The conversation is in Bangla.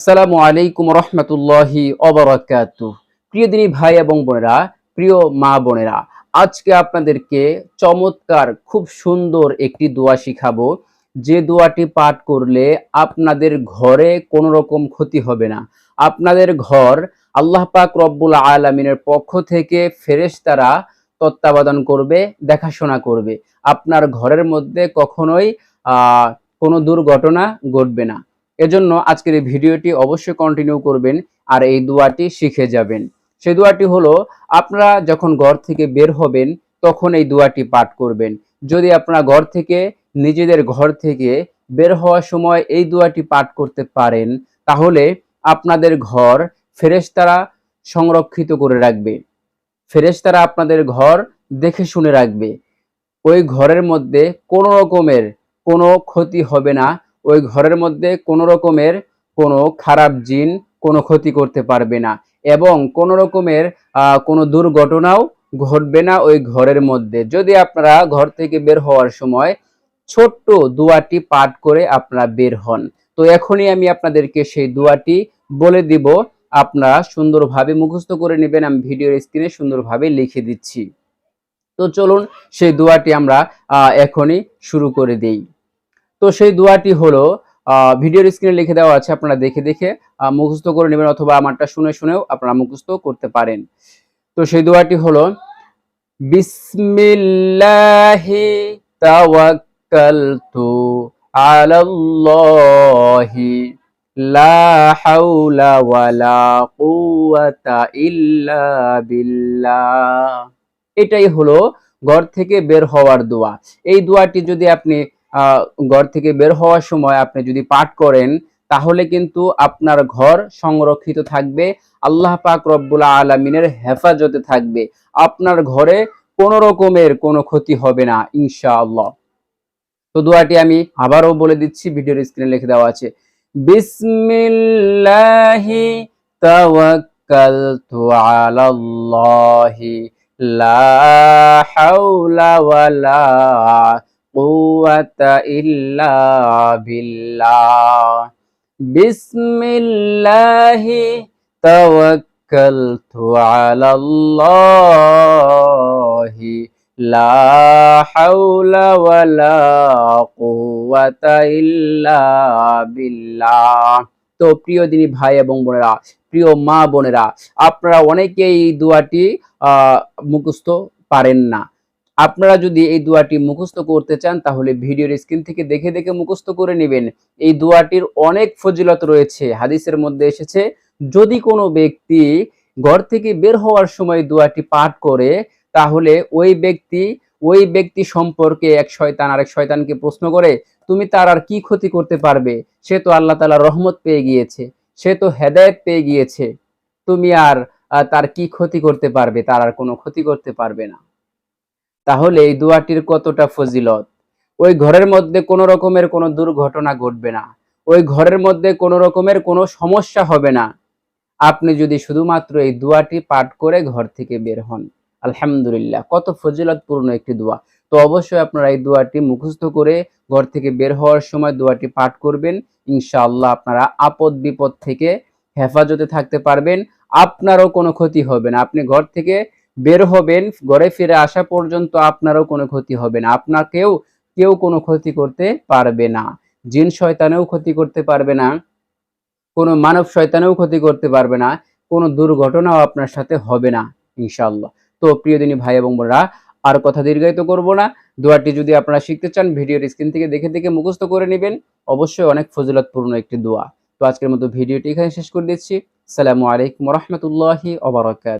আসসালামু আলাইকুম রহমতুল্লাহি ওবারাকাতুহু। প্রিয় দিনী ভাই এবং বোনেরা, প্রিয় মা বোনেরা, আজকে আপনাদেরকে চমৎকার খুব সুন্দর একটি দোয়া শিখাবো, যে দোয়াটি পাঠ করলে আপনাদের ঘরে কোনো রকম ক্ষতি হবে না। আপনাদের ঘর আল্লাহ পাক রব্বুল আলামিনের পক্ষ থেকে ফেরেশতারা তত্ত্বাবধান করবে, দেখাশোনা করবে। আপনার ঘরের মধ্যে কখনোই কোনো দুর্ঘটনা ঘটবে না। এজন্য আজকের এই ভিডিওটি অবশ্যই কন্টিনিউ করবেন আর এই দোয়াটি শিখে যাবেন। সেই দোয়াটি হলো, আপনারা যখন ঘর থেকে বের হবেন তখন এই দোয়াটি পাঠ করবেন। যদি আপনারা ঘর থেকে নিজেদের ঘর থেকে বের হওয়ার সময় এই দোয়াটি পাঠ করতে পারেন, তাহলে আপনাদের ঘর ফেরেশতারা সংরক্ষিত করে রাখবে। ফেরেশতারা আপনাদের ঘর দেখে শুনে রাখবে। ওই ঘরের মধ্যে কোনো রকমের কোনো ক্ষতি হবে না। ওই ঘরের মধ্যে কোনো রকমের কোনো খারাপ জিন কোনো ক্ষতি করতে পারবে না, এবং কোনো রকমের কোনো দুর্ঘটনাও ঘটবে না ওই ঘরের মধ্যে। যদি আপনারা ঘর থেকে বের হওয়ার সময় ছোট্ট দোয়াটি পাঠ করে আপনারা বের হন। তো এখনই আমি আপনাদেরকে সেই দোয়াটি বলে দিব, আপনারা সুন্দরভাবে মুখস্থ করে নেবেন। আমি ভিডিওর স্ক্রিনে সুন্দরভাবে লিখে দিচ্ছি। তো চলুন সেই দোয়াটি আমরা এখনই শুরু করে দেই। তো সেই দোয়াটি হলো, ভিডিওর স্ক্রিনে লিখে দেওয়া আছে, আপনারা দেখে দেখে মুখস্থ করে নেবেন, অথবা আমারটা শুনে শুনেও আপনারা মুখস্থ করতে পারেন। তো সেই দোয়াটি হলো, বিসমিল্লাহি তাওয়াক্কালতু আলাল্লাহি লা হাওলা ওয়ালা কুওয়াতা ইল্লা বিল্লাহ। এটাই হলো ঘর থেকে বের হওয়ার দোয়া। এই দোয়াটি যদি আপনি ঘর থেকে বের হওয়ার সময় আপনি যদি পাঠ করেন, তাহলে কিন্তু আপনার ঘর সংরক্ষিত থাকবে, আল্লাহ পাক রব্বুল আলামিনের হেফাজতে থাকবে। আপনার ঘরে কোনো রকমের কোনো ক্ষতি হবে না ইনশাআল্লাহ। তো দোয়াটি আমি আবারও বলে দিচ্ছি, ভিডিওর স্ক্রিনে লিখে দেওয়া আছে, বিসমিল্লাহি তাওয়াক্কালতু আলাল্লাহি লা হাওলা ওয়ালা কুওয়াতা ইল্লা বিল্লাহ। বিসমিল্লাহি তাওয়াক্কালতু আলাল্লাহি লা হাওলা ওয়ালা কুওয়াতা ইল্লা বিল্লাহ। তো প্রিয় দিনী ভাই এবং বোনেরা, প্রিয় মা বোনেরা, আপনারা অনেকেই এই দোয়াটি মুখস্থ পারেন না। আপনারা যদি এই দোয়াটি মুখস্থ করতে চান, তাহলে ভিডিওর স্ক্রিন থেকে দেখে দেখে মুখস্থ করে নেবেন। এই দোয়াটির অনেক ফজিলত রয়েছে। হাদিসের মধ্যে এসেছে, যদি কোনো ব্যক্তি ঘর থেকে বের হওয়ার সময় দোয়াটি পাঠ করে, তাহলে ওই ব্যক্তি সম্পর্কে এক শয়তান আরেক শয়তানকে প্রশ্ন করে, তুমি তার আর কি ক্ষতি করতে পারবে? সে তো আল্লাহ তাআলার রহমত পেয়ে গিয়েছে, সে তো হেদায়েত পেয়ে গিয়েছে, তুমি আর তার কি ক্ষতি করতে পারবে? তার আর কোনো ক্ষতি করতে পারবে না। তাহলে এই দোয়াটির কতটা ফজিলত! ওই ঘরের মধ্যে কোনো রকমের কোনো দুর্ঘটনা ঘটবে না, ওই ঘরের মধ্যে কোনো রকমের কোনো সমস্যা হবে না, আপনি যদি শুধুমাত্র এই দোয়াটি পাঠ করে ঘর থেকে বের হন। আলহামদুলিল্লাহ, কত ফজিলতপূর্ণ একটি দোয়া। তো অবশ্যই আপনারা এই দোয়াটি মুখস্থ করে ঘর থেকে বের হওয়ার সময় দোয়াটি পাঠ করবেন। ইনশাআল্লাহ আপনারা আপদ বিপদ থেকে হেফাজতে থাকতে পারবেন, আপনারও কোনো ক্ষতি হবে না। আপনি ঘর থেকে বের হবেন, ঘরে ফিরে আসা পর্যন্ত আপনারও কোনো ক্ষতি হবে না, আপনাকেও কেউ কোনো ক্ষতি করতে পারবে না। জিন শয়তানেও ক্ষতি করতে পারবে না, কোনো মানব শয়তানেও ক্ষতি করতে পারবে না, কোনো দুর্ঘটনাও আপনার সাথে হবে না ইনশাআল্লাহ। তো প্রিয় দিনী ভাই এবং বোনেরা, আর কথা দীর্ঘায়িত করব না। দোয়াটি যদি আপনারা শিখতে চান, ভিডিওর স্ক্রিন থেকে দেখে দেখে মুখস্থ করে নেবেন। অবশ্যই অনেক ফজিলতপূর্ণ একটি দোয়া। তো আজকের মতো ভিডিওটি এখানে শেষ করে দিচ্ছি। আসসালামু আলাইকুম ওয়া রাহমাতুল্লাহি ওয়া বারাকাতুহু।